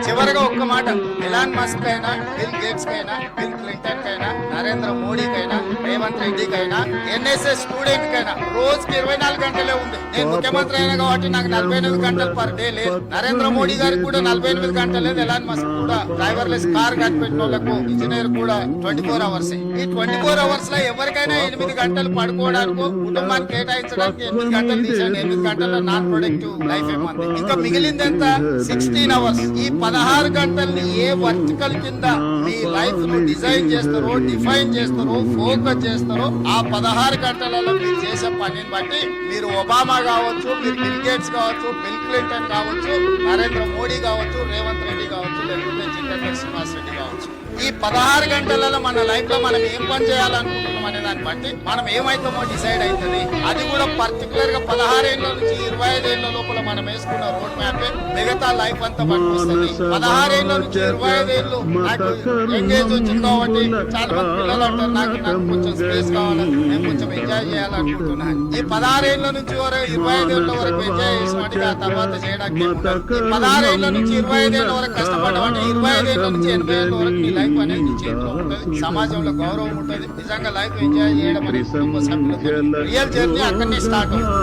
చివరగా ఒక్క మాట, ఎలాన్ మస్క్ అయినా, బిల్ గేట్స్ కైనా, బిల్ క్లింటన్ కైనా, నరేంద్ర మోడీకైనా, రేవంత్ రెడ్డికైనా, ఎన్ఎస్ఎస్ స్టూడెంట్ కైనా రోజుకి 24 గంటలే ఉంది. నేను ముఖ్యమంత్రి అయినా కాబట్టి నాకు 48 గంటలు పర్ డే లేదు. నరేంద్ర మోడీ గారికి కూడా 48 గంటలు లేదు. ఎలాన్ మస్క్ కూడా డ్రైవర్లెస్ కార్ కనిపెట్టిన వాళ్ళకు ఇంజనీర్ కూడా 24 అవర్స్. ఈ 24 అవర్స్ లో ఎవరికైనా 8 గంటలు పడుకోవడానికి, కుటుంబాన్ని కేటాయించడానికి 8 గంటలు తీసండి. 8 గంటల నాన్ ప్రొడక్టివ్ లైఫ్ ఏమంది. ఇంకా మిగిలింది ఎంత? 16 అవర్స్. ఈ 16 గంటల్ని ఏ వర్టికల్ కింద మీ లైఫ్ ను డిజైన్ చేస్తారో, డిఫైన్ చేస్తారో, ఫోకస్ చేస్తారో, ఆ 16 గంటలలో మీరు చేసే పనిని బట్టి మీరు ఒబామా కావచ్చు, మీరు బిల్ గేట్స్ కావచ్చు, బిల్ క్లింటన్ కావచ్చు, నరేంద్ర మోడీ కావచ్చు, రేవంత్ రెడ్డి కావచ్చు, లేకపోతే జితేంద్ర శ్రీనివాస్ రెడ్డి కావచ్చు. ఈ 16 గంటలలో మన లైఫ్ లో మనం ఏం పని చేయాలనుకుంటున్నాం అనే దాన్ని బట్టి మనం ఏమైతామో డిసైడ్ అవుతుంది. అది కూడా పర్టికులర్ గా 16 ఏళ్ల నుంచి 25 ఏళ్ల లోపల మనం వేసుకున్న రోడ్ మ్యాప్ మిగతా లైఫ్ అంతా పట్టుకొస్తుంది. 16 ఏళ్ల నుంచి 25 ఏళ్ళు నాకు ఎంగేజ్ వచ్చింది కాబట్టి చాలా మంది పిల్లలు అంటారు, నాకు కొంచెం స్పేస్ కావాలని, నేను కొంచెం ఎంజాయ్ చేయాలనుకుంటున్నాను. ఈ 16 ఏళ్ల నుంచి 25 ఏళ్ల వరకు ఎంజాయ్ చేసినట్టుగా ఆ తర్వాత చేయడానికి 16 ఏళ్ల నుంచి 25 ఏళ్ల వరకు కష్టపడమంటే 25 ఏళ్ల నుంచి 80 ఏళ్ల వరకు నీ లైఫ్ అనేది చేతిలో ఉంటుంది. సమాజంలో గౌరవం ఉంటుంది. నిజంగా లైఫ్ ఎంజాయ్ చేయడం అనేది కుటుంబ సభ్యులతో రియల్ జర్నీ అక్కడనే స్టార్ట్ అవుతుంది.